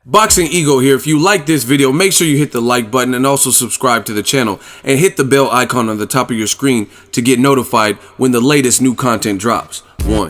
Boxingego here. If you like this video, make sure you hit the like button and also subscribe to the channel and hit the bell icon on the top of your screen to get notified when the latest new content drops. 1.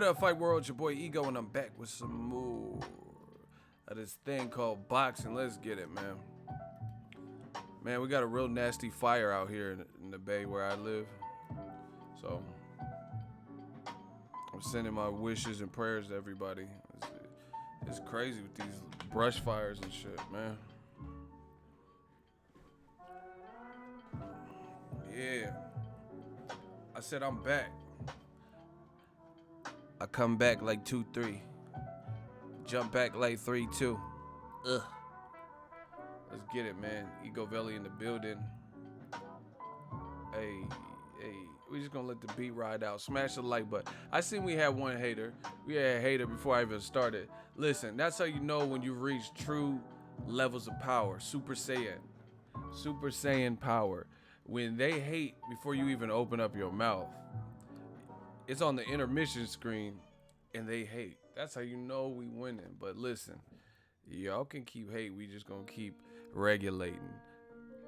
What up, Fight World? It's your boy Ego, and I'm back with some more of this thing called boxing. Let's get it, man. Man, we got a real nasty fire out here in the Bay where I live. So I'm sending my wishes and prayers to everybody. It's crazy with these brush fires and shit, man. Yeah. I said I'm back. I come back like 2-3. Jump back like 3-2. Ugh. Let's get it, man. Ego Velli in the building. Hey, we just gonna let the beat ride out. Smash the like button. I seen we had one hater. We had a hater before I even started. Listen, that's how you know when you reach true levels of power. Super Saiyan. Super Saiyan power. When they hate before you even open up your mouth. It's on the intermission screen and they hate. That's how you know we winning. But listen, y'all can keep hate. We just gonna keep regulating.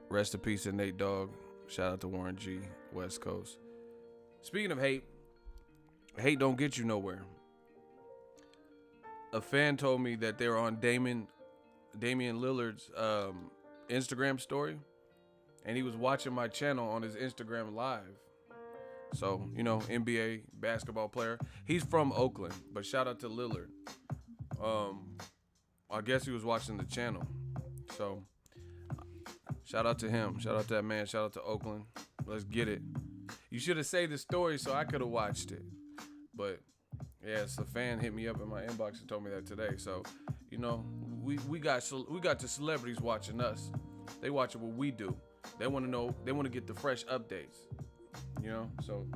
Rest in peace to Nate Dogg. Shout out to Warren G, West Coast. Speaking of hate, hate don't get you nowhere. A fan told me that they were on Damian Lillard's Instagram story, and he was watching my channel on his Instagram live. So, you know, NBA basketball player. He's from Oakland, but shout out to Lillard. I guess he was watching the channel. So, shout out to him. Shout out to that man. Shout out to Oakland. Let's get it. You should have saved the story so I could have watched it. But, yes, a fan hit me up in my inbox and told me that today. So, you know, we got the celebrities watching us. They watching what we do. They want to know. They want to get the fresh updates. You know, so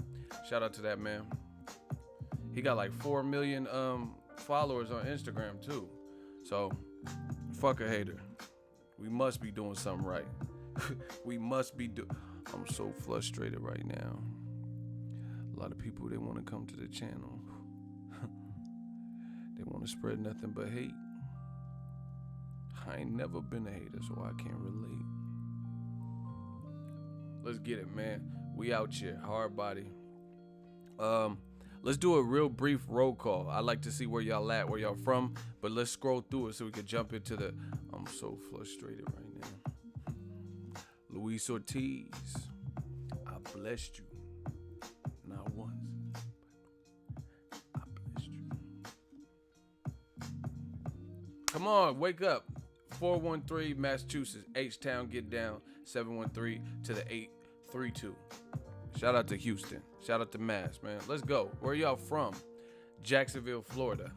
shout out to that man. He got like 4 million followers on Instagram too. So fuck a hater. We must be doing something right. We must be I'm so frustrated right now. A lot of people, they want to come to the channel. They want to spread nothing but hate. I ain't never been a hater, so I can't relate. Let's get it, man. We out here, hard body. Let's do a real brief roll call. I like to see where y'all at, where y'all from, but let's scroll through it so we can jump into the. I'm so frustrated right now. Luis Ortiz, I blessed you. Not once, but I blessed you. Come on, wake up. 413 Massachusetts, H-Town, get down. 713 to the 832. Shout out to Houston. Shout out to Mass, man. Let's go. Where y'all from? Jacksonville, Florida.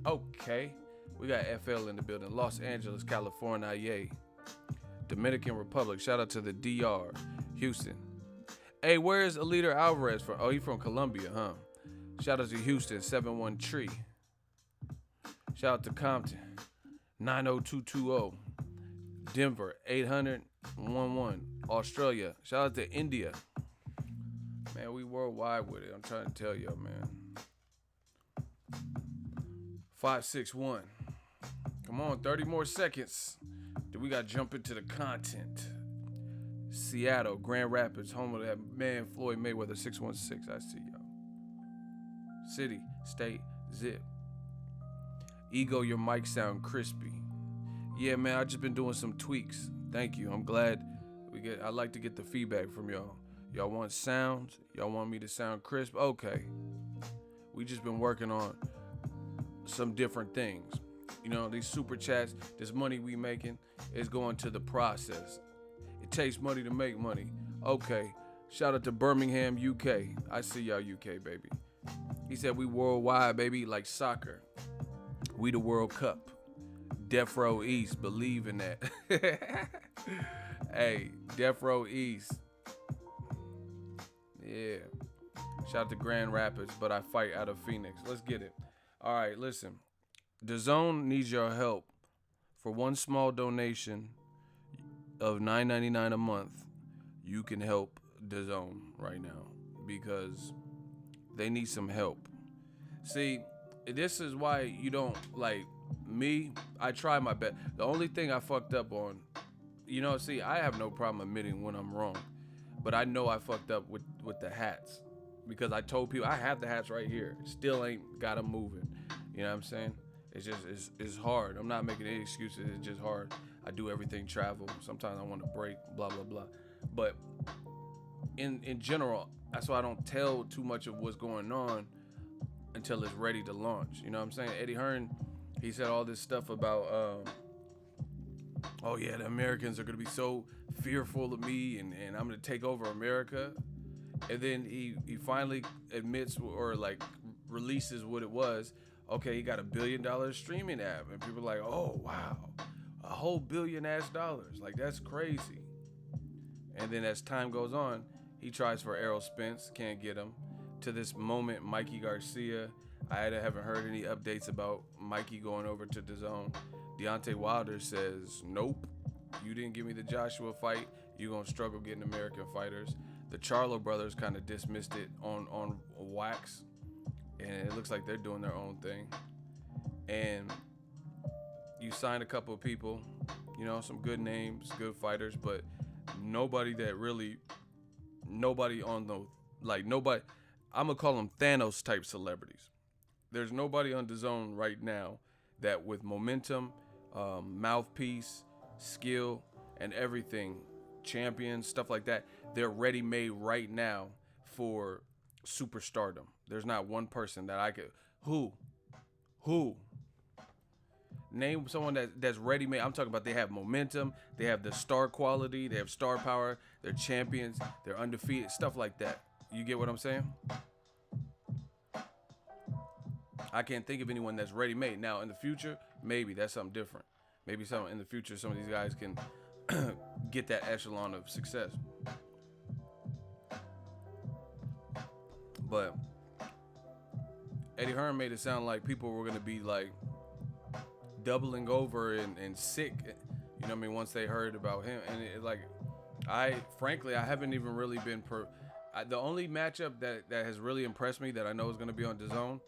Okay. We got FL in the building. Los Angeles, California. Yay. Dominican Republic. Shout out to the DR. Houston. Hey, where's Alida Alvarez from? Oh, he from Colombia, huh? Shout out to Houston, 713. Shout out to Compton, 90220. Denver, 800-11. Australia. Shout out to India. Man, we worldwide with it. I'm trying to tell y'all, man. 561. Come on, 30 more seconds. Then we got to jump into the content. Seattle, Grand Rapids, home of that man Floyd Mayweather, 616. I see y'all. City, state, zip. Ego, your mic sound crispy. Yeah, man, I just been doing some tweaks. Thank you. I'm glad I like to get the feedback from y'all. Y'all want sounds? Y'all want me to sound crisp? Okay. We just been working on some different things. You know, these super chats, this money we making is going to the process. It takes money to make money. Okay. Shout out to Birmingham, UK. I see y'all, UK, baby. He said we worldwide, baby, like soccer. We the World Cup. Death Row East, believe in that. Hey, Death Row East. Yeah. Shout out to Grand Rapids, but I fight out of Phoenix. Let's get it. All right, listen. DAZN needs your help. For one small donation of $9.99 a month, you can help DAZN right now because they need some help. See, this is why you don't like me. I try my best. The only thing I fucked up on, you know, see, I have no problem admitting when I'm wrong, but I know I fucked up with the hats. because I told people I have the hats right here. Still ain't got them moving. You know what I'm saying? It's just it's hard. I'm not making any excuses. It's just hard. I do everything travel. Sometimes I want to break. Blah blah blah. But in general, that's why I don't tell too much of what's going on until it's ready to launch. You know what I'm saying? Eddie Hearn, he said all this stuff about, oh yeah, the Americans are gonna be so fearful of me, and I'm gonna take over America. And then he finally admits or like releases what it was. Okay, he got $1 billion streaming app, and people are like, oh wow, a whole $1 billion dollars, like that's crazy. And then as time goes on, he tries for Errol Spence, can't get him. To this moment, Mikey Garcia, I haven't heard any updates about Mikey going over to DAZN. Deontay Wilder says, nope, you didn't give me the Joshua fight, you're gonna struggle getting American fighters. The Charlo brothers kind of dismissed it on wax, and it looks like they're doing their own thing. And you signed a couple of people, you know, some good names, good fighters, but nobody on the, like, nobody, I'm gonna call them Thanos type celebrities. There's nobody on DAZN right now that with momentum, mouthpiece, skill, and everything, champions, stuff like that, they're ready made right now for superstardom. There's not one person that I could, who name someone that's ready made. I'm talking about they have momentum, they have the star quality, they have star power, they're champions, they're undefeated, stuff like that. You get what I'm saying? I can't think of anyone that's ready made. Now in the future, maybe that's something different. Maybe in the future, some of these guys can get that echelon of success. But Eddie Hearn made it sound like people were gonna be like doubling over and sick, you know what I mean, once they heard about him. And I haven't even really been the only matchup that has really impressed me that I know is going to be on DAZN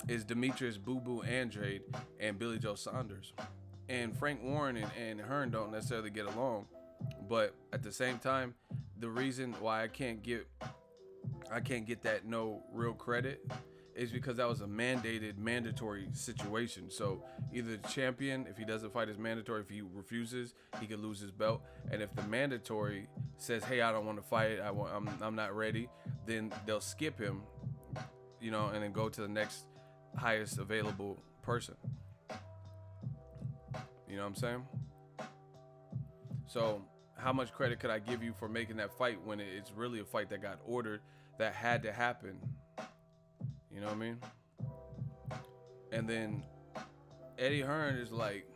is Demetrius Boo Boo Andrade and Billy Joe Saunders. And Frank Warren and Hearn don't necessarily get along, but at the same time, the reason why I can't get that no real credit is because that was a mandatory situation. So either the champion, if he doesn't fight his mandatory, if he refuses, he could lose his belt. And if the mandatory says, hey, I don't want to fight, I'm not ready, then they'll skip him, you know, and then go to the next highest available person. You know what I'm saying? So how much credit could I give you for making that fight when it's really a fight that got ordered, that had to happen? You know what I mean? And then Eddie Hearn is like,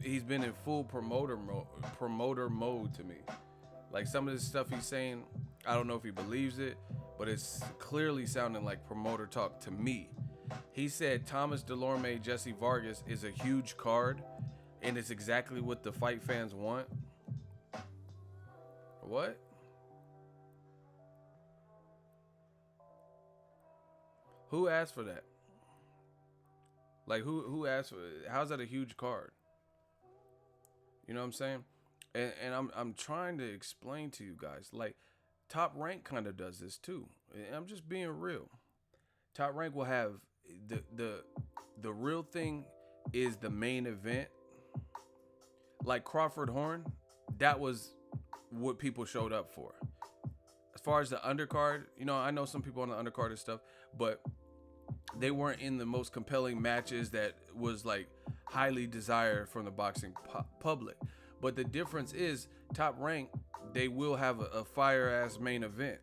he's been in full promoter mode to me. Like some of this stuff he's saying, I don't know if he believes it, but it's clearly sounding like promoter talk to me. He said Thomas Delorme, Jesse Vargas is a huge card, and it's exactly what the fight fans want. What? Who asked for that? Like who asked for it? How's that a huge card? You know what I'm saying? And I'm trying to explain to you guys, like Top Rank kind of does this too. And I'm just being real. Top Rank will have the real thing is the main event. Like Crawford Horn, that was what people showed up for. As far as the undercard, you know, I know some people on the undercard and stuff, but they weren't in the most compelling matches that was like highly desired from the boxing public. But the difference is Top Rank, they will have a fire ass main event.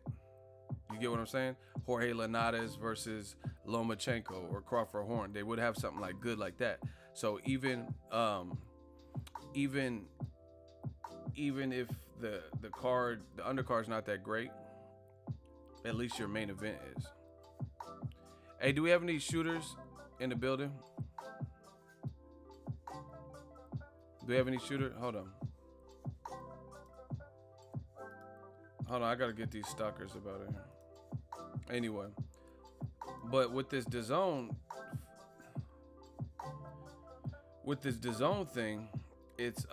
You get what I'm saying? Jorge Linares versus Lomachenko or Crawford Horn. They would have something like good like that. So even if the undercard's not that great, at least your main event is. Hey, do we have any shooters in the building? Do we have any shooter? Hold on, I gotta get these stalkers about it. Anyway, but with this DAZN thing, it's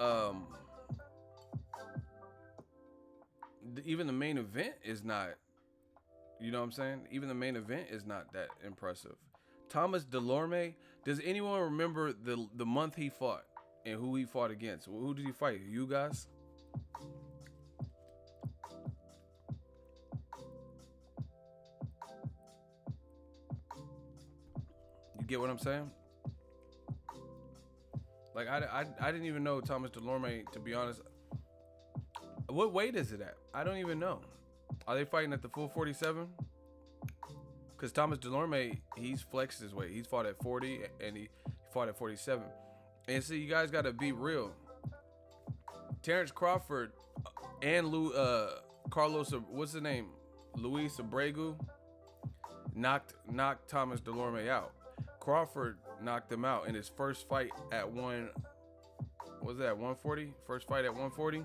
even the main event is not You know what I'm saying? Even the main event is not that impressive. Thomas Delorme, does anyone remember the month he fought and who he fought against? Who did he fight? You guys? You get what I'm saying? Like, I didn't even know Thomas Delorme, to be honest. What weight is it at? I don't even know. Are they fighting at the full 47? Because Thomas Delorme, he's flexed his weight. He's fought at 40 and he fought at 47. And see, you guys got to be real. Terrence Crawford and Carlos, what's the name? Luis Abregu knocked Thomas Delorme out. Crawford knocked him out in his first fight at 140? First fight at 140?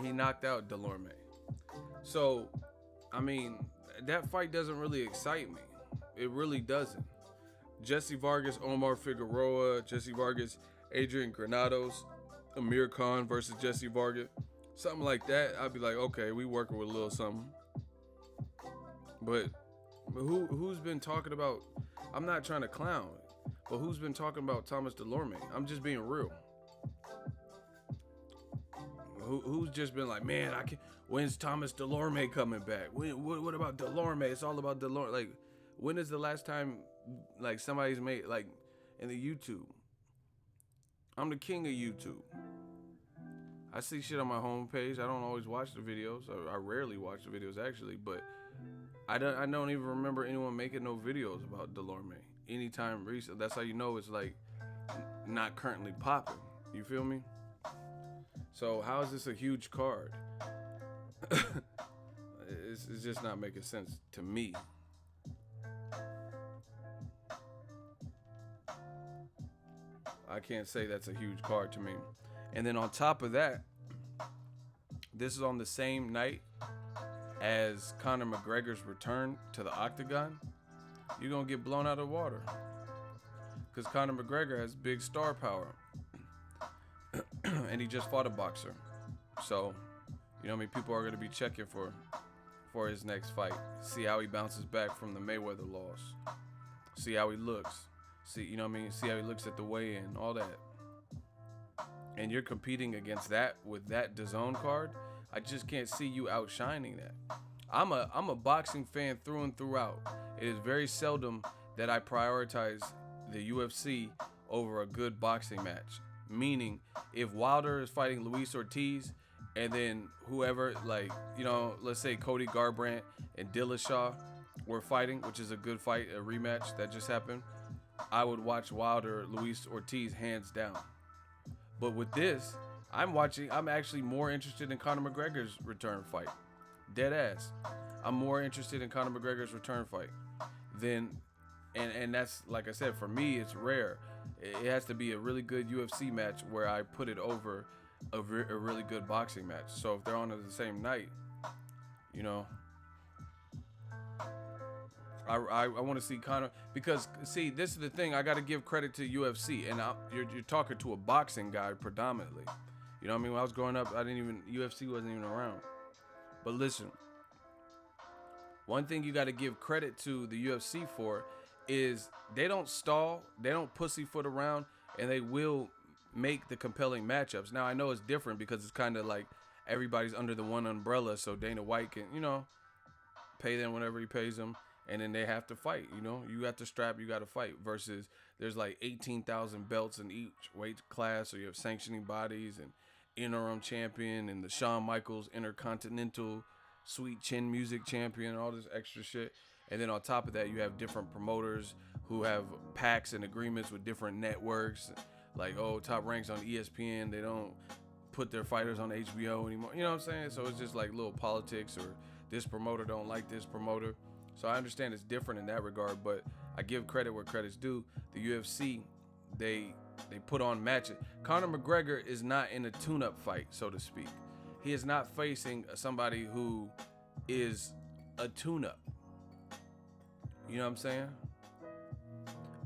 He knocked out Delorme. So, I mean, that fight doesn't really excite me. It really doesn't. Jesse Vargas, Omar Figueroa, Jesse Vargas, Adrian Granados, Amir Khan versus Jesse Vargas. Something like that, I'd be like, okay, we working with a little something. But who's been talking about, I'm not trying to clown, but who's been talking about Thomas Delorme? I'm just being real. Who's just been like, man, I can't. When's Thomas Delorme coming back? What about Delorme? It's all about Delorme. Like, when is the last time, like, somebody's made, like, in the YouTube? I'm the king of YouTube. I see shit on my homepage. I don't always watch the videos. I rarely watch the videos, actually. But I don't even remember anyone making no videos about Delorme anytime recent. That's how you know it's, like, not currently popping. You feel me? So how is this a huge card? It's just not making sense to me. I can't say that's a huge card to me. And then on top of that, this is on the same night as Conor McGregor's return to the octagon. You're going to get blown out of the water. Because Conor McGregor has big star power. And he just fought a boxer. So, you know what I mean? People are going to be checking for his next fight. See how he bounces back from the Mayweather loss. See how he looks. See, you know what I mean? See how he looks at the weigh-in, all that. And you're competing against that with that DAZN card. I just can't see you outshining that. I'm a boxing fan through and throughout. It is very seldom that I prioritize the UFC over a good boxing match. Meaning, if Wilder is fighting Luis Ortiz, and then whoever, like, you know, let's say Cody Garbrandt and Dillashaw were fighting, which is a good fight, a rematch that just happened, I would watch Wilder, Luis Ortiz, hands down. But with this, I'm actually more interested in Conor McGregor's return fight. Dead ass. I'm more interested in Conor McGregor's return fight than, and that's, like I said, for me, it's rare. It has to be a really good UFC match where I put it over a really good boxing match. So if they're on at the same night, you know, I want to see Conor, because see, this is the thing, I got to give credit to UFC, and you're talking to a boxing guy predominantly. You know what I mean? When I was growing up, UFC wasn't even around. But listen, one thing you got to give credit to the UFC for is they don't stall, they don't pussyfoot around, and they will make the compelling matchups. Now, I know it's different because it's kind of like everybody's under the one umbrella, so Dana White can, you know, pay them whenever he pays them, and then they have to fight, you know. You got the strap, you got to fight, versus there's like 18,000 belts in each weight class, so you have sanctioning bodies and interim champion and the Shawn Michaels Intercontinental Sweet Chin Music champion and all this extra shit. And then on top of that, you have different promoters who have pacts and agreements with different networks. Like, oh, Top Rank's on ESPN. They don't put their fighters on HBO anymore. You know what I'm saying? So it's just like little politics, or this promoter don't like this promoter. So I understand it's different in that regard, but I give credit where credit's due. The UFC, they put on matches. Conor McGregor is not in a tune-up fight, so to speak. He is not facing somebody who is a tune-up. You know what I'm saying?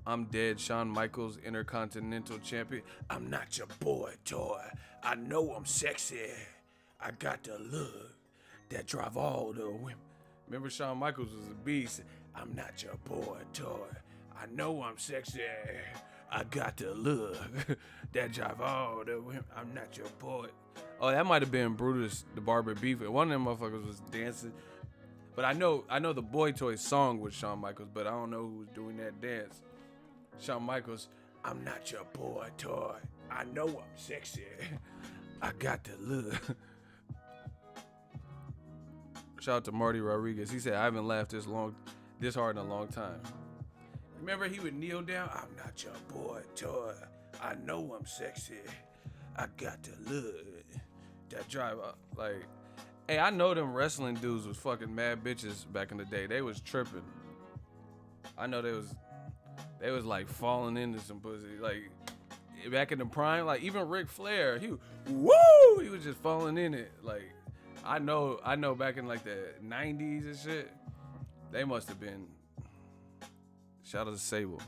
I'm dead, Shawn Michaels, Intercontinental Champion. I'm not your boy toy. I know I'm sexy. I got the look that drive all the women. Remember Shawn Michaels was a beast. I'm not your boy toy. I know I'm sexy. I got the look that drive all the women. I'm not your boy. Oh, that might have been Brutus the Barber Beef. One of them motherfuckers was dancing. But I know the Boy Toy song was Shawn Michaels, but I don't know who was doing that dance. Shawn Michaels, I'm not your boy toy. I know I'm sexy. I got the look. Shout out to Marty Rodriguez. He said, I haven't laughed this hard in a long time. Remember he would kneel down? I'm not your boy toy. I know I'm sexy. I got the look. That drive up. Like, hey, I know them wrestling dudes was fucking mad bitches back in the day. They was tripping. I know they was like falling into some pussy. Like, back in the prime, like even Ric Flair, he was just falling in it. Like, I know back in like the 90s and shit, they must have been, shout out to Sable.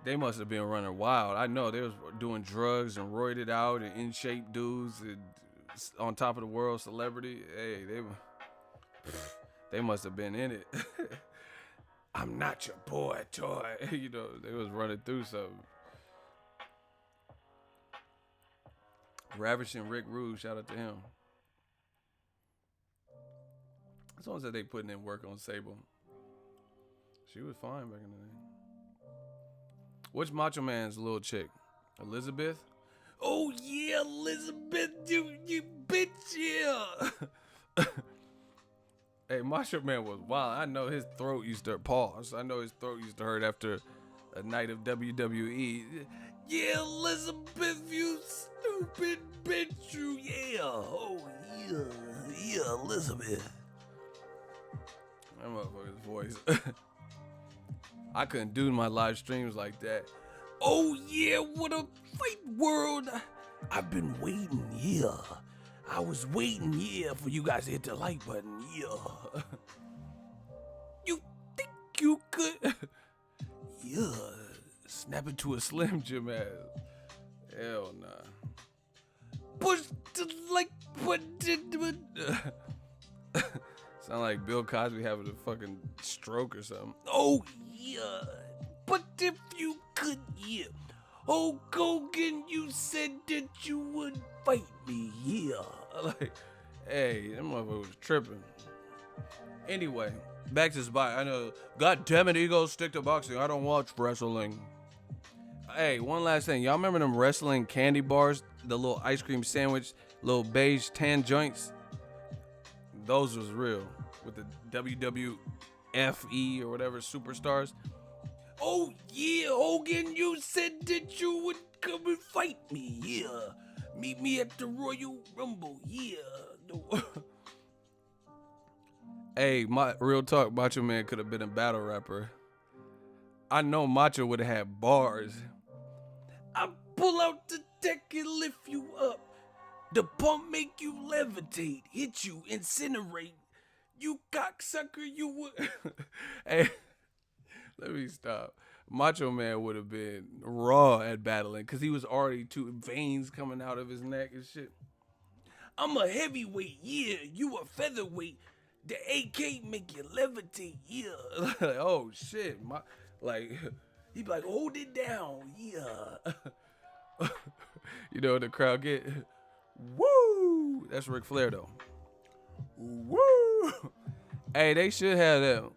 They must have been running wild. I know they was doing drugs and roided out and in shape dudes and on top of the world celebrity. Hey, they must have been in it. I'm not your boy toy. You know, they was running through something. Ravishing Rick Rude, shout out to him. Someone said they putting in work on Sable. She was fine back in the day. Which Macho Man's little chick? Elizabeth? Oh yeah, Elizabeth, you bitch, yeah. Hey, Macho Man was wild. I know his throat used to pause. I know his throat used to hurt after a night of WWE. Yeah, Elizabeth, you stupid bitch, you, yeah. Oh, yeah, Elizabeth. That motherfucker's voice. I couldn't do my live streams like that. Oh, yeah, what a fight world. I've been waiting, yeah. I was waiting, yeah, for you guys to hit the like button, yeah. You think you could? Yeah, snap it to a Slim Jim ass. Hell nah. Push the like button. Sound like Bill Cosby having a fucking stroke or something. Oh, yeah. But if you could, yeah. Hulk Hogan, you said that you would fight me, yeah. Like, hey, that motherfucker was tripping. Anyway, back to this bike. I know, God damn it, Eagles, stick to boxing. I don't watch wrestling. Hey, one last thing. Y'all remember them wrestling candy bars? The little ice cream sandwich, little beige tan joints? Those was real. With the WWFE or whatever superstars. Oh, yeah, Hogan, you said that you would come and fight me, yeah. Meet me at the Royal Rumble, yeah. Hey, my real talk, Macho Man could have been a battle rapper. I know Macho would have had bars. I pull out the deck and lift you up. The pump make you levitate, hit you, incinerate. You cocksucker, you would. Hey, let me stop. Macho Man would have been raw at battling because he was already two veins coming out of his neck and shit. I'm a heavyweight, yeah. You a featherweight. The AK make you levitate, yeah. Like, oh shit, he'd be like, hold it down, yeah. You know what the crowd get? Woo! That's Ric Flair though. Woo! Hey, they should have that.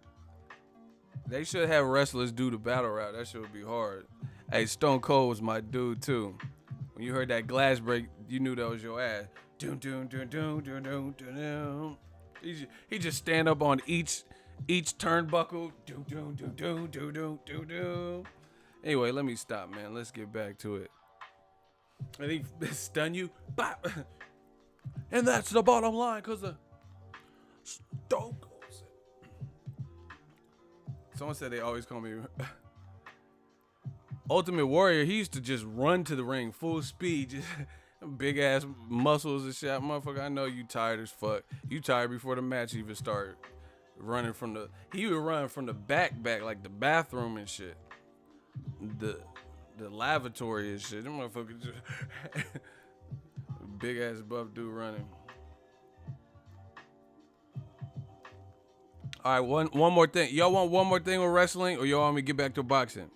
They should have wrestlers do the battle rap. That shit would be hard. Hey, Stone Cold was my dude too. When you heard that glass break, you knew that was your ass. Doom, doom, doom, doom, doom, doom, doom, doom. He just stand up on each turnbuckle. Doom, doom, doom, doom, doom, doom, doom, doom. Anyway, let me stop, man. Let's get back to it. And he stun you. Bop. And that's the bottom line, cause the Stone Cold. Someone said they always call me Ultimate Warrior. He used to just run to the ring full speed, just big ass muscles and shit. Motherfucker, I know you tired as fuck. You tired before the match even started. Running from he would run from the back like the bathroom and shit. The lavatory and shit. Them motherfuckers just big ass buff dude running. All right, one more thing. Y'all want one more thing with wrestling, or y'all want me to get back to boxing?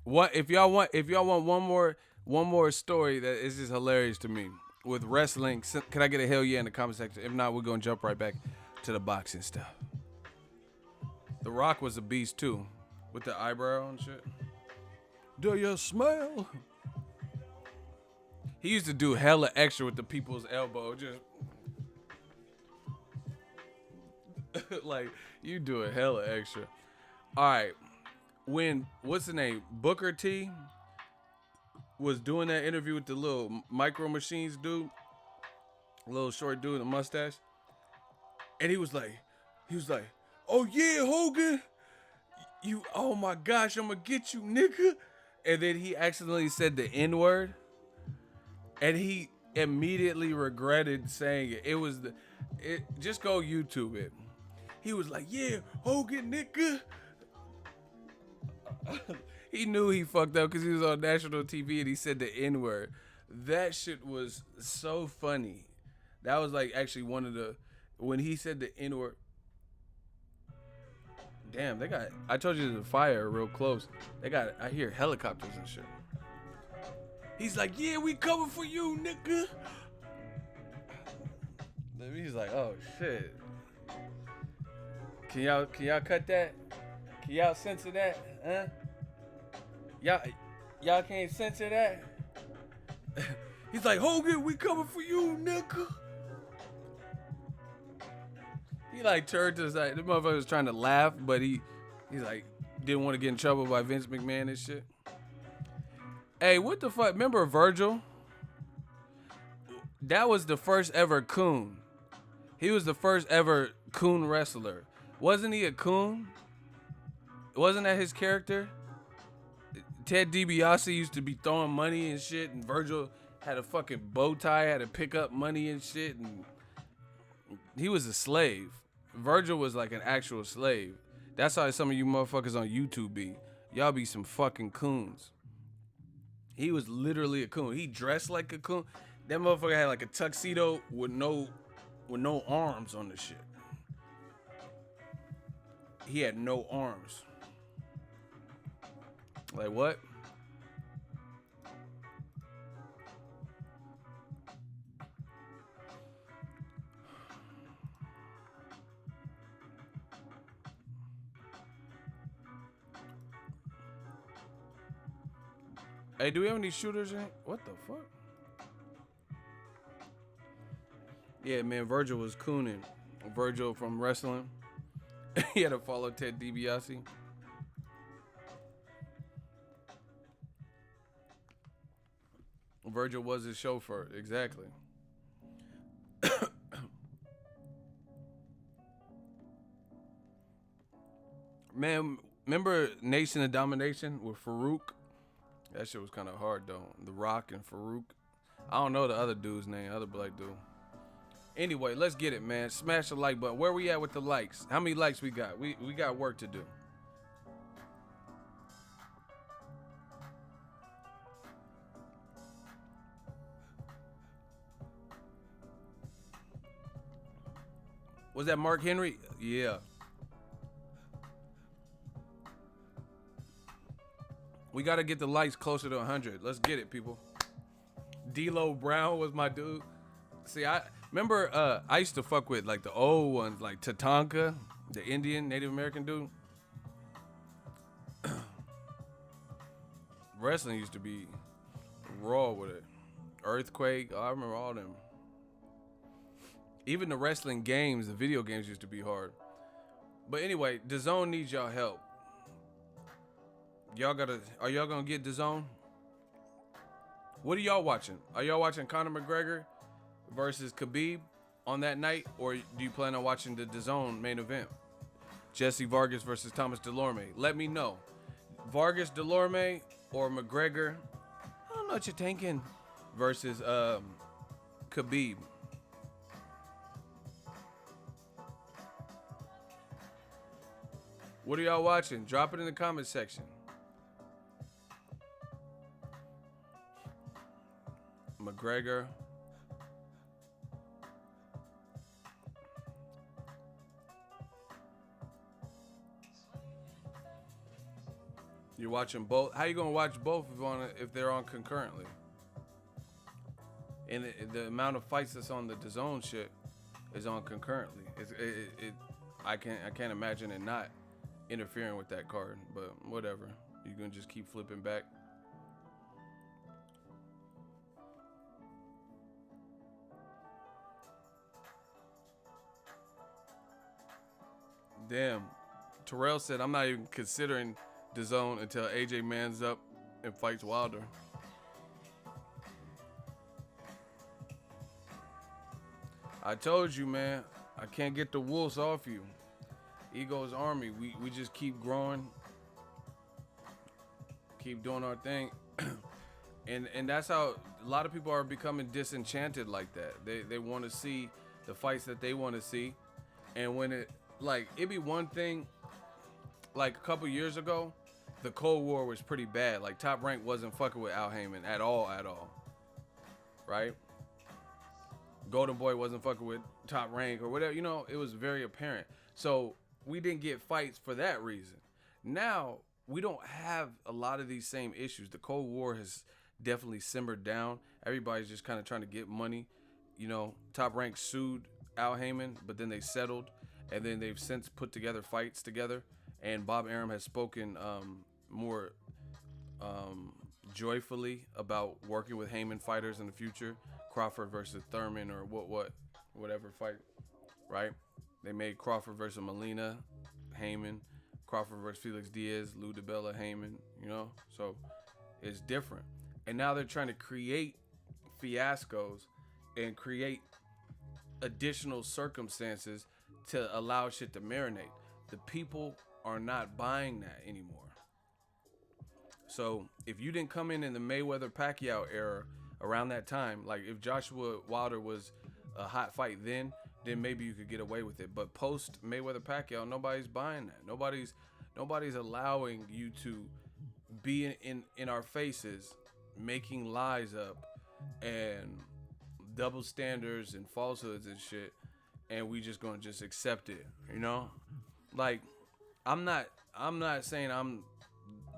What if y'all want one more story that is just hilarious to me with wrestling? Can I get a hell yeah in the comment section? If not, we're gonna jump right back to the boxing stuff. The Rock was a beast too, with the eyebrow and shit. Do you smell? He used to do hella extra with the people's elbow, just like you do a hella extra. All right, when what's the name? Booker T was doing that interview with the little micro machines dude, little short dude with a mustache, and he was like, "Oh yeah, Hogan, you, oh my gosh, I'm gonna get you, nigga," and then he accidentally said the N-word, and he immediately regretted saying it. Just go YouTube it. He was like, "Yeah, Hogan, nigga." He knew he fucked up because he was on national TV and he said the N-word. That shit was so funny. That was like actually one of the, when he said the N-word. Damn, I told you there's a fire real close. I hear helicopters and shit. He's like, "Yeah, we coming for you, nigga." He's like, "Oh shit. Can y'all cut that? Can y'all censor that? Huh? Y'all can't censor that?" He's like, "Hogan, we coming for you, nigga." He like turned to the side. The motherfucker was trying to laugh, but he's like didn't want to get in trouble by Vince McMahon and shit. Hey, what the fuck? Remember Virgil? That was the first ever coon. He was the first ever coon wrestler. Wasn't he a coon? Wasn't that his character? Ted DiBiase used to be throwing money and shit, and Virgil had a fucking bow tie, had to pick up money and shit, and he was a slave. Virgil was like an actual slave. That's how some of you motherfuckers on YouTube be. Y'all be some fucking coons. He was literally a coon. He dressed like a coon. That motherfucker had like a tuxedo with no arms on the shit. He had no arms. Like what? Hey, do we have any shooters in? What the fuck? Yeah, man, Virgil was cooning. Virgil from wrestling. He had to follow Ted DiBiase. Virgil was his chauffeur, exactly. Man, remember Nation of Domination with Farouk? That shit was kind of hard though. The Rock and Farouk. I don't know the other dude's name, other black dude. Anyway, let's get it, man. Smash the like button. Where we at with the likes? How many likes we got? We got work to do. Was that Mark Henry? Yeah. We got to get the likes closer to 100. Let's get it, people. D-Lo Brown was my dude. See, I remember I used to fuck with like the old ones, like Tatanka, the Indian Native American dude. Wrestling used to be raw with it. Earthquake, I remember all them. Even the wrestling games, the video games used to be hard. But anyway, DAZN needs y'all help. Are y'all gonna get DAZN? What are y'all watching? Are y'all watching Conor McGregor versus Khabib on that night? Or do you plan on watching the DAZN main event? Jesse Vargas versus Thomas Delorme. Let me know. Vargas Delorme or McGregor, I don't know what you're thinking, versus Khabib. What are y'all watching? Drop it in the comment section. McGregor You're watching both. How you gonna watch both if they're on concurrently? And the amount of fights that's on the DAZN shit is on concurrently. I can't imagine it not interfering with that card. But whatever. You can just keep flipping back. Damn. Terrell said, I'm not even considering DAZN until AJ mans up and fights Wilder. I told you, man, I can't get the wolves off you. Ego's army. We just keep growing. Keep doing our thing. and that's how a lot of people are becoming disenchanted like that. They want to see the fights that they want to see. And when it'd be one thing, like a couple years ago, the Cold War was pretty bad. Like Top Rank wasn't fucking with Al Heyman at all. Right? Golden Boy wasn't fucking with Top Rank or whatever. You know, it was very apparent. So we didn't get fights for that reason. Now, we don't have a lot of these same issues. The Cold War has definitely simmered down. Everybody's just kind of trying to get money. You know, Top Rank sued Al Heyman, but then they settled. And then they've since put together fights together. And Bob Arum has spoken more joyfully about working with Heyman fighters in the future. Crawford versus Thurman or whatever fight, right? They made Crawford versus Molina, Heyman, Crawford versus Felix Diaz, Lou DiBella, Heyman, you know? So it's different. And now they're trying to create fiascos and create additional circumstances to allow shit to marinate. The people are not buying that anymore. So if you didn't come in the Mayweather-Pacquiao era around that time, like if Joshua Wilder was a hot fight then maybe you could get away with it. But post Mayweather-Pacquiao, nobody's buying that. Nobody's allowing you to be in our faces, making lies up and double standards and falsehoods and shit, and we just gonna just accept it, you know? Like, I'm not saying I'm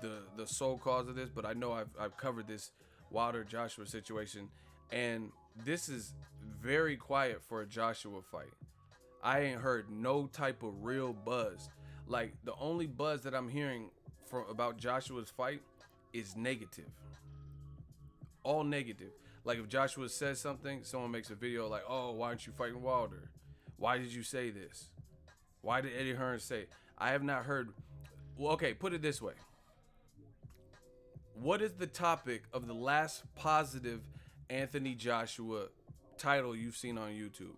the sole cause of this, but I know I've covered this Wilder Joshua situation, and this is very quiet for a Joshua fight. I ain't heard no type of real buzz. Like, the only buzz that I'm hearing about Joshua's fight is negative. All negative. Like, if Joshua says something, someone makes a video like, oh, why aren't you fighting Wilder? Why did you say this? Why did Eddie Hearn say it? I have not heard. Well, okay, put it this way. What is the topic of the last positive Anthony Joshua title you've seen on YouTube?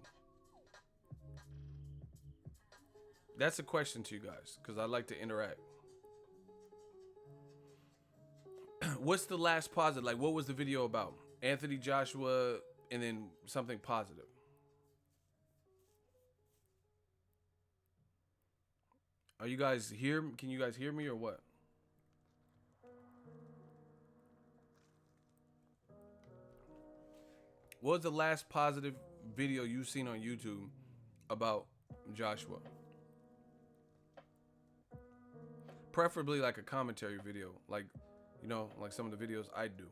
That's a question to you guys, because I like to interact. What's the last positive? Like, what was the video about? Anthony Joshua and then something positive. Are you guys here? Can you guys hear me or what? What was the last positive video you've seen on YouTube about Joshua? Preferably like a commentary video, like, you know, like some of the videos I do.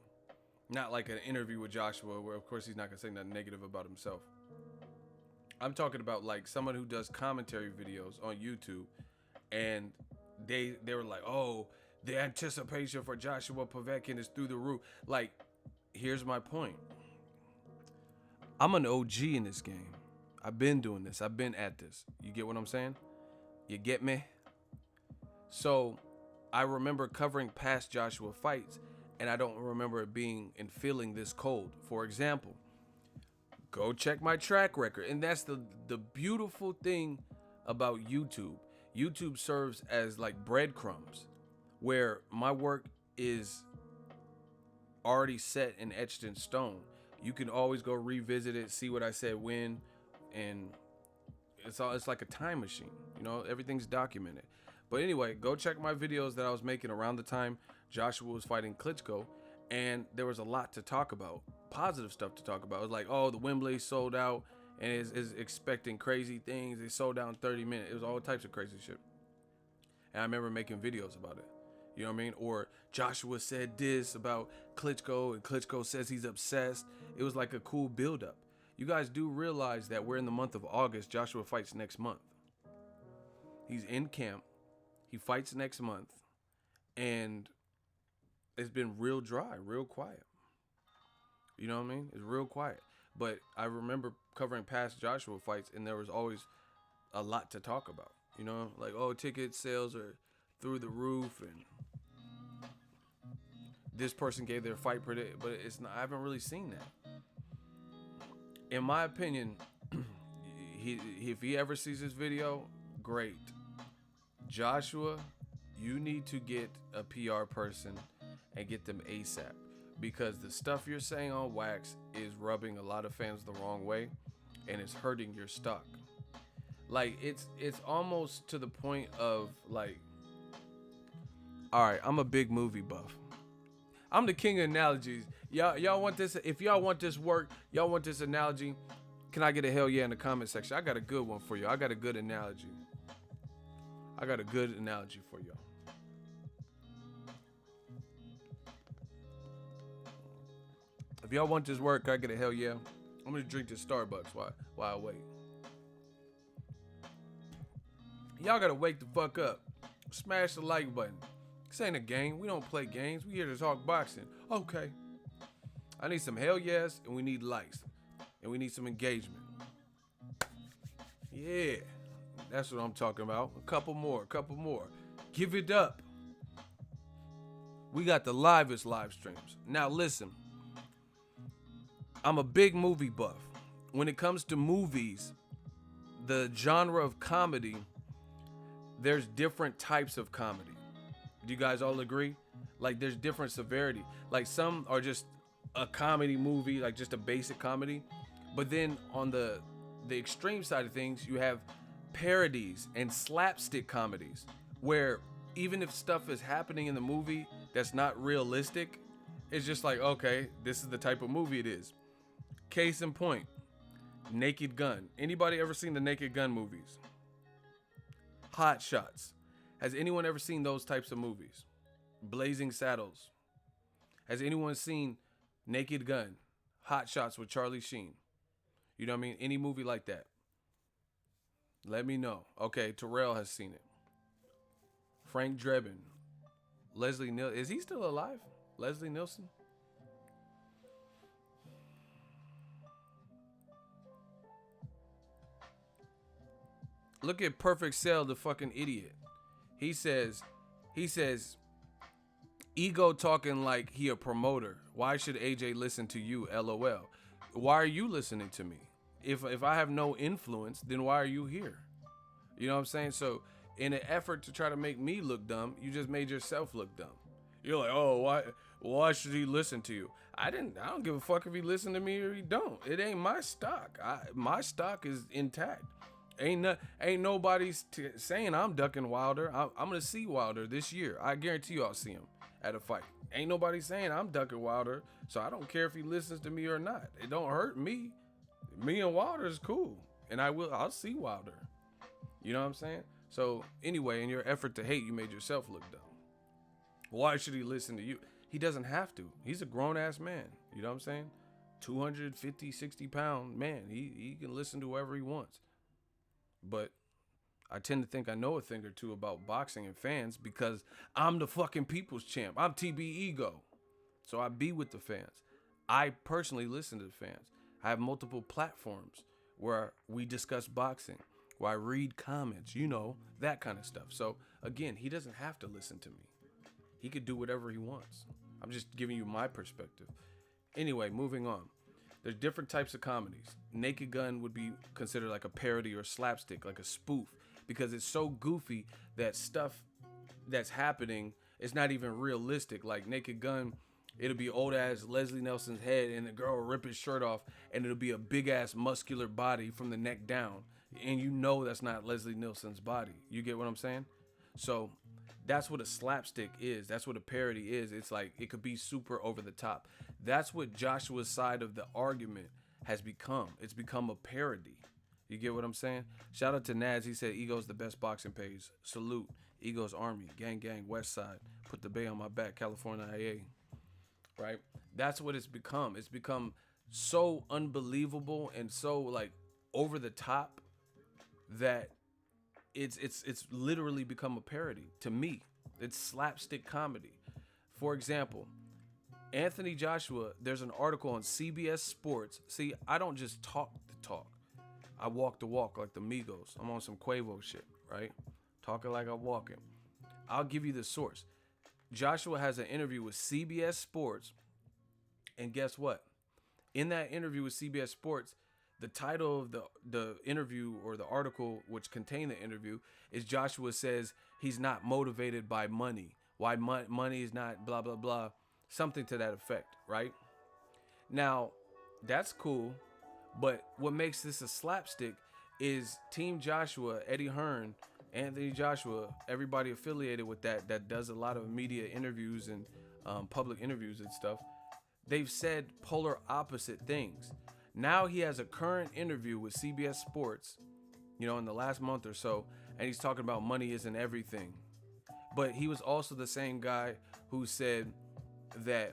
Not like an interview with Joshua where, of course, he's not going to say nothing negative about himself. I'm talking about like someone who does commentary videos on YouTube, and they were like, oh, the anticipation for Joshua Povetkin is through the roof. Like, here's my point. I'm an OG in this game. I've been doing this. I've been at this. You get what I'm saying? You get me? So I remember covering past Joshua fights, and I don't remember it being and feeling this cold. For example, go check my track record. And that's the beautiful thing about YouTube. YouTube serves as like breadcrumbs, where my work is already set and etched in stone. You can always go revisit it, see what I said when, and it's like a time machine. You know, everything's documented. But anyway, go check my videos that I was making around the time Joshua was fighting Klitschko, and there was a lot to talk about, positive stuff to talk about. It was like, oh, the Wembley sold out and is expecting crazy things. They sold out in 30 minutes. It was all types of crazy shit. And I remember making videos about it. You know what I mean? Or Joshua said this about Klitschko, and Klitschko says he's obsessed. It was like a cool buildup. You guys do realize that we're in the month of August. Joshua fights next month. He's in camp. He fights next month. And it's been real dry, real quiet. You know what I mean? It's real quiet. But I remember covering past Joshua fights, and there was always a lot to talk about. You know, like, oh, ticket sales are through the roof, and this person gave their fight predict, but it's not. I haven't really seen that. In my opinion, if he ever sees this video, great. Joshua, you need to get a PR person and get them ASAP, because the stuff you're saying on wax is rubbing a lot of fans the wrong way, and it's hurting your stock. Like, it's almost to the point of like, all right, I'm a big movie buff. I'm the king of analogies. Y'all want this? If y'all want this work, y'all want this analogy, can I get a hell yeah in the comment section? I got a good one for you. I got a good analogy. I got a good analogy for y'all. If y'all want this work, can I get a hell yeah? I'm gonna drink this Starbucks while I wait. Y'all gotta wake the fuck up. Smash the like button. This ain't a game. We don't play games. We here to talk boxing. Okay. I need some hell yes, and we need likes. And we need some engagement. Yeah. That's what I'm talking about. A couple more. Give it up. We got the livest live streams. Now listen. I'm a big movie buff. When it comes to movies, the genre of comedy, there's different types of comedy. Do you guys all agree? Like, there's different severity. Like, some are just a comedy movie, like just a basic comedy. But then on the extreme side of things, you have parodies and slapstick comedies, where even if stuff is happening in the movie that's not realistic, it's just like, okay, this is the type of movie it is. Case in point, Naked Gun. Anybody ever seen the Naked Gun movies? Hot Shots. Has anyone ever seen those types of movies? Blazing Saddles. Has anyone seen Naked Gun? Hot Shots with Charlie Sheen. You know what I mean? Any movie like that. Let me know. Okay, Terrell has seen it. Frank Drebin. Leslie Nielsen. Is he still alive? Leslie Nielsen? Look at Perfect Cell, the fucking idiot. He says, ego talking like he a promoter. Why should AJ listen to you? LOL. Why are you listening to me? If I have no influence, then why are you here? You know what I'm saying? So in an effort to try to make me look dumb, you just made yourself look dumb. You're like, oh, why should he listen to you? I don't give a fuck if he listen to me or he don't. It ain't my stock. My stock is intact. Ain't nobody saying I'm ducking Wilder. I'm gonna see Wilder this year. I guarantee you I'll see him at a fight. Ain't nobody saying I'm ducking Wilder, so I don't care if he listens to me or not. It don't hurt me. Me and Wilder is cool, and I'll see Wilder. You know what I'm saying? So anyway, in your effort to hate, you made yourself look dumb. Why should he listen to you? He doesn't have to. He's a grown ass man. You know what I'm saying? 250, 60 pound man. He can listen to whoever he wants. But I tend to think I know a thing or two about boxing and fans because I'm the fucking people's champ. I'm TB Ego. So I be with the fans. I personally listen to the fans. I have multiple platforms where we discuss boxing, where I read comments, you know, that kind of stuff. So again, he doesn't have to listen to me. He could do whatever he wants. I'm just giving you my perspective. Anyway, moving on. There's different types of comedies. Naked Gun would be considered like a parody or slapstick, like a spoof, because it's so goofy that stuff that's happening is not even realistic. Like Naked Gun, it'll be old ass Leslie Nelson's head and the girl will rip his shirt off and it'll be a big ass muscular body from the neck down. And you know that's not Leslie Nelson's body. You get what I'm saying? So that's what a slapstick is. That's what a parody is. It's like, it could be super over the top. That's what Joshua's side of the argument has become. It's become a parody. You get what I'm saying? Shout out to Naz. He said Ego's the best boxing page. Salute. Ego's Army. Gang, gang, West Side. Put the bay on my back. California IA. Right? That's what it's become. It's become so unbelievable and so like over the top that it's literally become a parody to me. It's slapstick comedy. For example, Anthony Joshua, there's an article on CBS Sports. See, I don't just talk the talk. I walk the walk like the Migos. I'm on some Quavo shit, right? Talking like I'm walking. I'll give you the source. Joshua has an interview with CBS Sports. And guess what? In that interview with CBS Sports, the title of the interview or the article which contained the interview is Joshua says he's not motivated by money. Why money is not blah, blah, blah. Something to that effect, right? Now, that's cool. But what makes this a slapstick is Team Joshua, Eddie Hearn, Anthony Joshua, everybody affiliated with that does a lot of media interviews and public interviews and stuff. They've said polar opposite things. Now he has a current interview with CBS Sports, in the last month or so, and he's talking about money isn't everything. But he was also the same guy who said that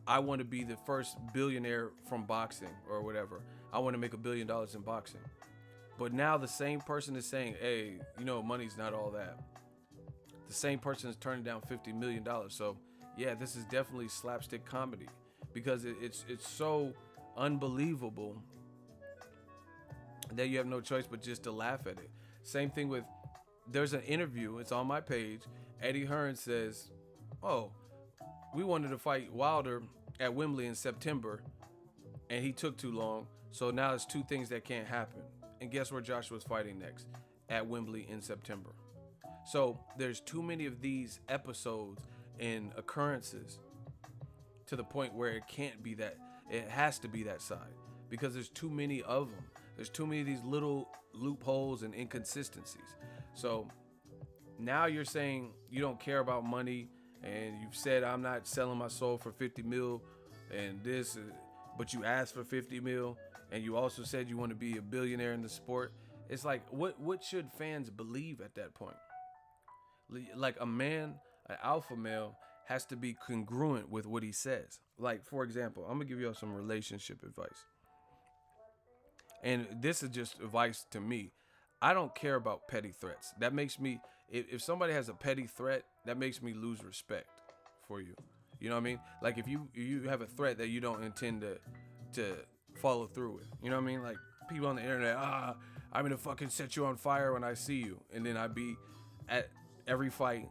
I want to be the first billionaire from boxing or whatever. I want to make $1 billion in boxing. But now the same person is saying, hey, money's not all that. The same person is turning down $50 million. So yeah, this is definitely slapstick comedy because it's so unbelievable that you have no choice but just to laugh at it. Same thing with, there's an interview, it's on my page. Eddie Hearn says, oh, we wanted to fight Wilder at Wembley in September, and he took too long. So now it's two things that can't happen. And guess where Joshua's fighting next? At Wembley in September. So there's too many of these episodes and occurrences to the point where it can't be that. It has to be that side because there's too many of them. There's too many of these little loopholes and inconsistencies. So now you're saying you don't care about money. And you've said I'm not selling my soul for 50 mil and this, but you asked for 50 mil. And you also said you want to be a billionaire in the sport. It's like, what should fans believe at that point? Like a man, an alpha male has to be congruent with what he says. Like, for example, I'm going to give you all some relationship advice. And this is just advice to me. I don't care about petty threats. That makes me, if somebody has a petty threat, that makes me lose respect for you. You know what I mean? Like if you have a threat that you don't intend to follow through with. You know what I mean? Like people on the internet, I'm gonna fucking set you on fire when I see you. And then I be at every fight,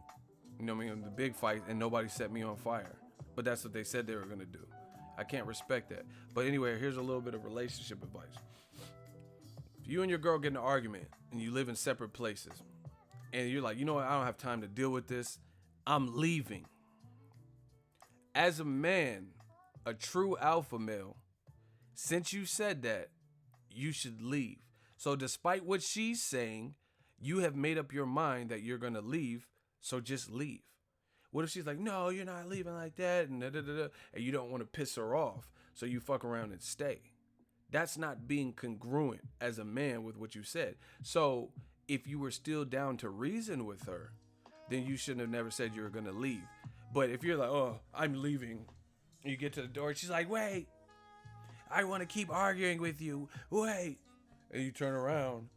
you know what I mean, the big fight, and nobody set me on fire. But that's what they said they were gonna do. I can't respect that. But anyway, here's a little bit of relationship advice. If you and your girl get in an argument and you live in separate places and you're like, you know what, I don't have time to deal with this, I'm leaving. As a man, a true alpha male, since you said that, you should leave. So despite what she's saying, you have made up your mind that you're going to leave, so just leave. What if she's like, no, you're not leaving like that, and and you don't want to piss her off, so you fuck around and stay. That's not being congruent as a man with what you said. So if you were still down to reason with her, then you shouldn't have never said you were going to leave. But if you're like, oh, I'm leaving, you get to the door, she's like, wait, I want to keep arguing with you, wait. And you turn around,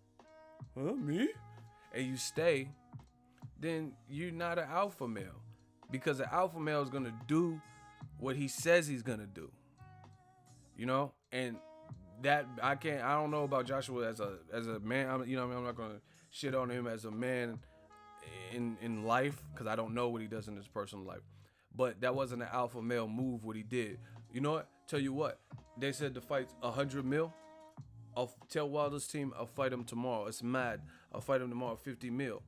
huh, me? And you stay, then you're not an alpha male. Because an alpha male is going to do what he says he's going to do. You know? And that, I don't know about Joshua as a man. I'm not going to shit on him as a man in life, because I don't know what he does in his personal life. But that wasn't an alpha male move, what he did. You know what? Tell you what. They said the fight's 100 mil. I'll tell Wilder's team I'll fight him tomorrow. It's mad. I'll fight him tomorrow 50 mil.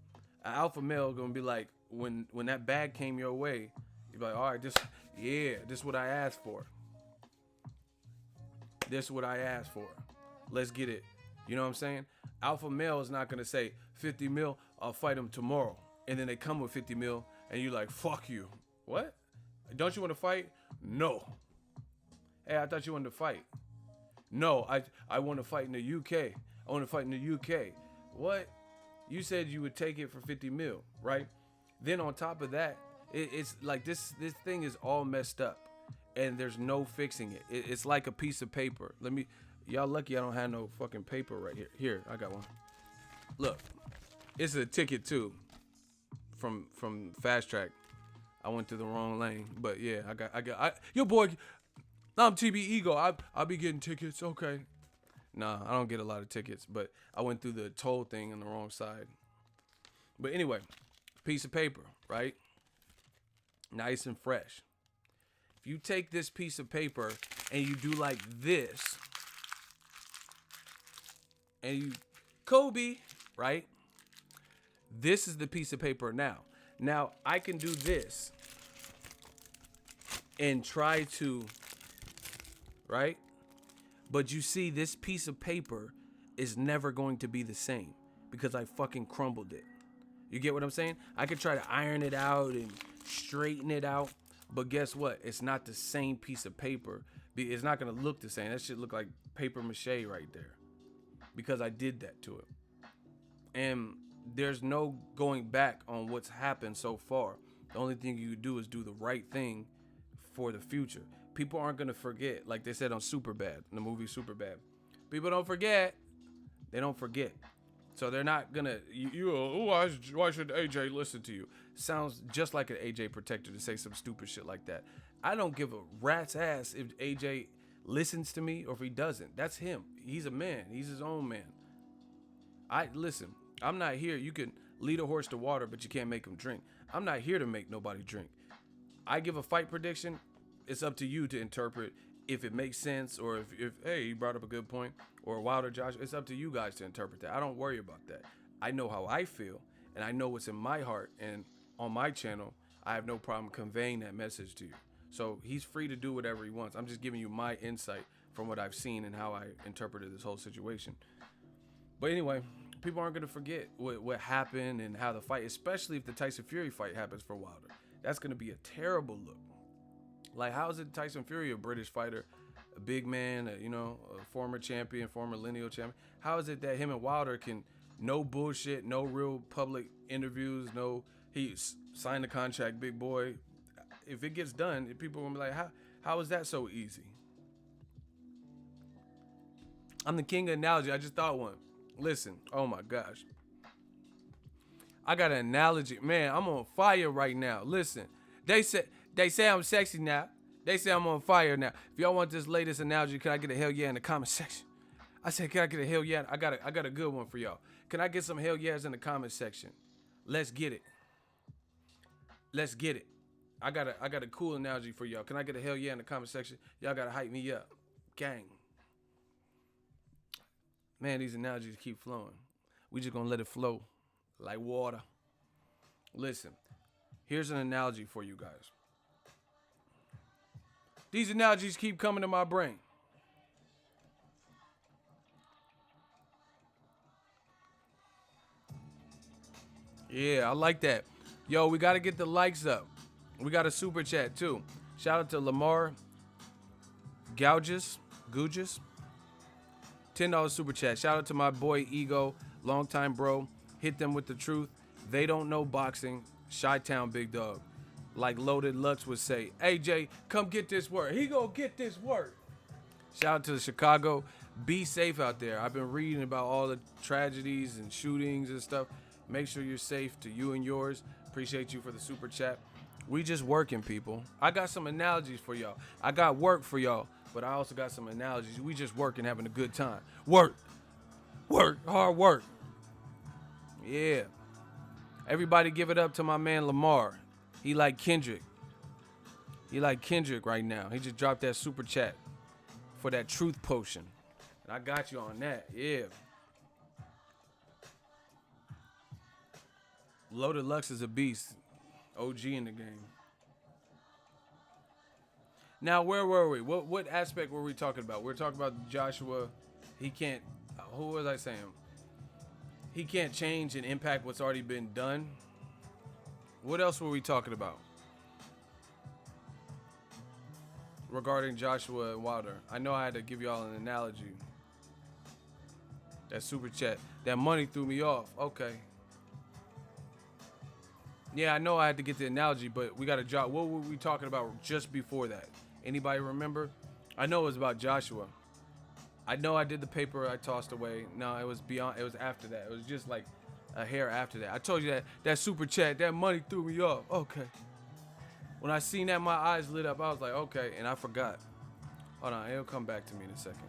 An alpha male gonna be like, when that bag came your way, you're like, all right, this is what I asked for. This is what I asked for. Let's get it. You know what I'm saying? Alpha male is not gonna say 50 mil, I'll fight him tomorrow. And then they come with 50 mil and you're like, fuck you. What? Don't you want to fight? No. Hey, I thought you wanted to fight. No, I want to fight in the UK. I want to fight in the UK. What? You said you would take it for 50 mil, right? Then on top of that, it's like this thing is all messed up, and there's no fixing it. It's like a piece of paper. Y'all lucky I don't have no fucking paper right here. Here, I got one. Look, it's a ticket too, from Fast Track. I went to the wrong lane, but yeah, your boy. I'm TB Ego. I'll be getting tickets. Okay. Nah, I don't get a lot of tickets, but I went through the toll thing on the wrong side. But anyway, piece of paper, right? Nice and fresh. If you take this piece of paper and you do like this, and you, Kobe, right? This is the piece of paper now. Now, I can do this and try to, right? But you see, this piece of paper is never going to be the same because I fucking crumbled it. You get what I'm saying? I could try to iron it out and straighten it out, but guess what? It's not the same piece of paper. It's not going to look the same. That shit look like paper mache right there because I did that to it. And there's no going back on what's happened so far. The only thing you do is do the right thing for the future. People aren't going to forget, like they said on Superbad, in the movie Superbad. People don't forget. They don't forget. So they're not going to, why should AJ listen to you? Sounds just like an AJ protector to say some stupid shit like that. I don't give a rat's ass if AJ listens to me or if he doesn't. That's him. He's a man. He's his own man. Listen, I'm not here. You can lead a horse to water, but you can't make him drink. I'm not here to make nobody drink. I give a fight prediction. It's up to you to interpret if it makes sense or if hey, you brought up a good point, or Wilder, Josh. It's up to you guys to interpret that. I don't worry about that. I know how I feel, and I know what's in my heart, and on my channel, I have no problem conveying that message to you. So he's free to do whatever he wants. I'm just giving you my insight from what I've seen and how I interpreted this whole situation. But anyway, people aren't going to forget what happened and how the fight, especially if the Tyson Fury fight happens for Wilder. That's going to be a terrible look. Like, how is it Tyson Fury, a British fighter, a big man, a former champion, former lineal champion? How is it that him and Wilder can, no bullshit, no real public interviews, he signed the contract, big boy. If it gets done, people will be like, how is that so easy? I'm the king of analogy. I just thought one. Listen, oh my gosh. I got an analogy. Man, I'm on fire right now. Listen, they say I'm sexy now. They say I'm on fire now. If y'all want this latest analogy, can I get a hell yeah in the comment section? I said, can I get a hell yeah? I got a good one for y'all. Can I get some hell yeahs in the comment section? Let's get it. Let's get it. I got a cool analogy for y'all. Can I get a hell yeah in the comment section? Y'all gotta hype me up. Gang. Man, these analogies keep flowing. We just gonna let it flow like water. Listen, here's an analogy for you guys. These analogies keep coming to my brain. Yeah, I like that. Yo, we got to get the likes up. We got a super chat too. Shout out to Lamar Gouges. $10 super chat. Shout out to my boy Ego, longtime bro. Hit them with the truth. They don't know boxing. Chi-Town big dog. Like Loaded Lux would say, AJ, come get this work. He gonna get this work. Shout out to Chicago. Be safe out there. I've been reading about all the tragedies and shootings and stuff. Make sure you're safe to you and yours. Appreciate you for the super chat. We just working, people. I got some analogies for y'all. I got work for y'all, but I also got some analogies. We just working, having a good time. Work, hard work. Yeah. Everybody give it up to my man Lamar. He like Kendrick. He like Kendrick right now. He just dropped that super chat for that truth potion. And I got you on that. Yeah. Loaded Lux is a beast. OG in the game. Now, where were we? What aspect were we talking about? We're talking about Joshua. He can't, who was I saying? He can't change and impact what's already been done. What else were we talking about? Regarding Joshua and Wilder. I know I had to give y'all an analogy. That super chat. That money threw me off. Okay. Yeah, I know I had to get the analogy, but we got to drop. What were we talking about just before that? Anybody remember? I know it was about Joshua. I know I did the paper I tossed away. No, it was beyond. It was after that. It was just like a hair after that. I told you that super chat, that money threw me off. Okay. When I seen that, my eyes lit up. I was like, okay, and I forgot. Hold on, it'll come back to me in a second.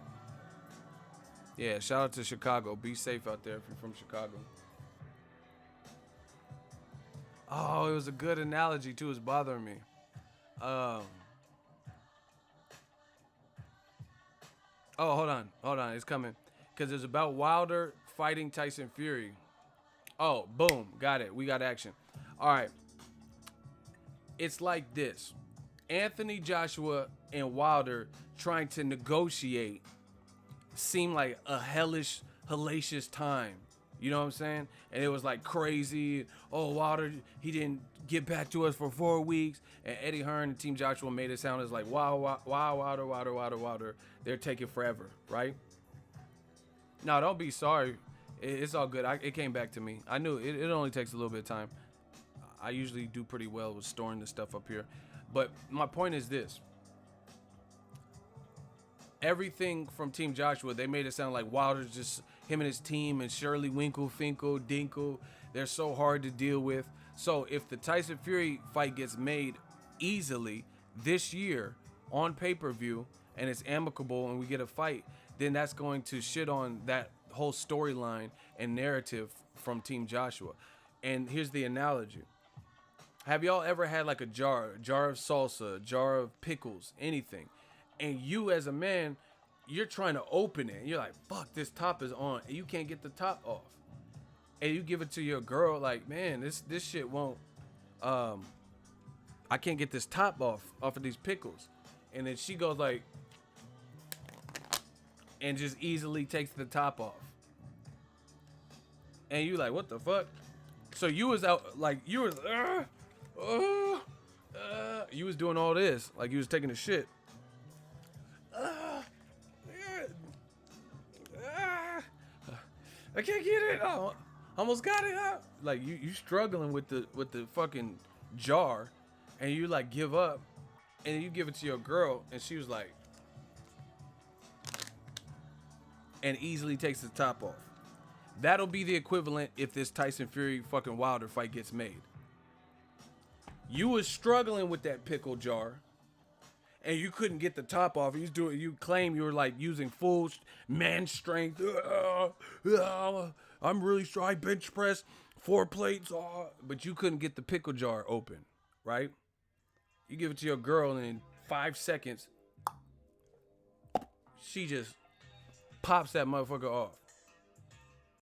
Yeah, shout out to Chicago. Be safe out there if you're from Chicago. Oh, it was a good analogy too. It's bothering me. Oh, hold on. It's coming. Because it's about Wilder fighting Tyson Fury. Oh, boom. Got it. We got action. All right. It's like this. Anthony Joshua and Wilder trying to negotiate seemed like a hellacious time. You know what I'm saying? And it was like crazy. Oh, Wilder, he didn't get back to us for 4 weeks. And Eddie Hearn and Team Joshua made it sound as like, wow, Wilder. They're taking forever, right? No, don't be sorry. It's all good. It came back to me. I knew it only takes a little bit of time. I usually do pretty well with storing this stuff up here. But my point is this. Everything from Team Joshua, they made it sound like Wilder's just him and his team and Shirley Winkle, Finkel, Dinkle. They're so hard to deal with. So if the Tyson Fury fight gets made easily this year on pay-per-view and it's amicable and we get a fight, then that's going to shit on that whole storyline and narrative from Team Joshua. And here's the analogy. Have y'all ever had like a jar of salsa, a jar of pickles, anything? And you as a man, you're trying to open it. And you're like, fuck, this top is on. And you can't get the top off. And you give it to your girl like, man, this shit won't, I can't get this top off of these pickles. And then she goes like, and just easily takes the top off. And you like, what the fuck? So you was out, like, you was, you was doing all this. Like you was taking a shit. I can't get it. Oh, almost got it out. Like you struggling with the fucking jar, and you like give up, and then you give it to your girl, and she was like, and easily takes the top off. That'll be the equivalent if this Tyson Fury fucking Wilder fight gets made. You was struggling with that pickle jar, and you couldn't get the top off. You claim you were like using full man strength. I'm really strong. I bench press 4 plates, but you couldn't get the pickle jar open, right? You give it to your girl, and in 5 seconds, she just pops that motherfucker off.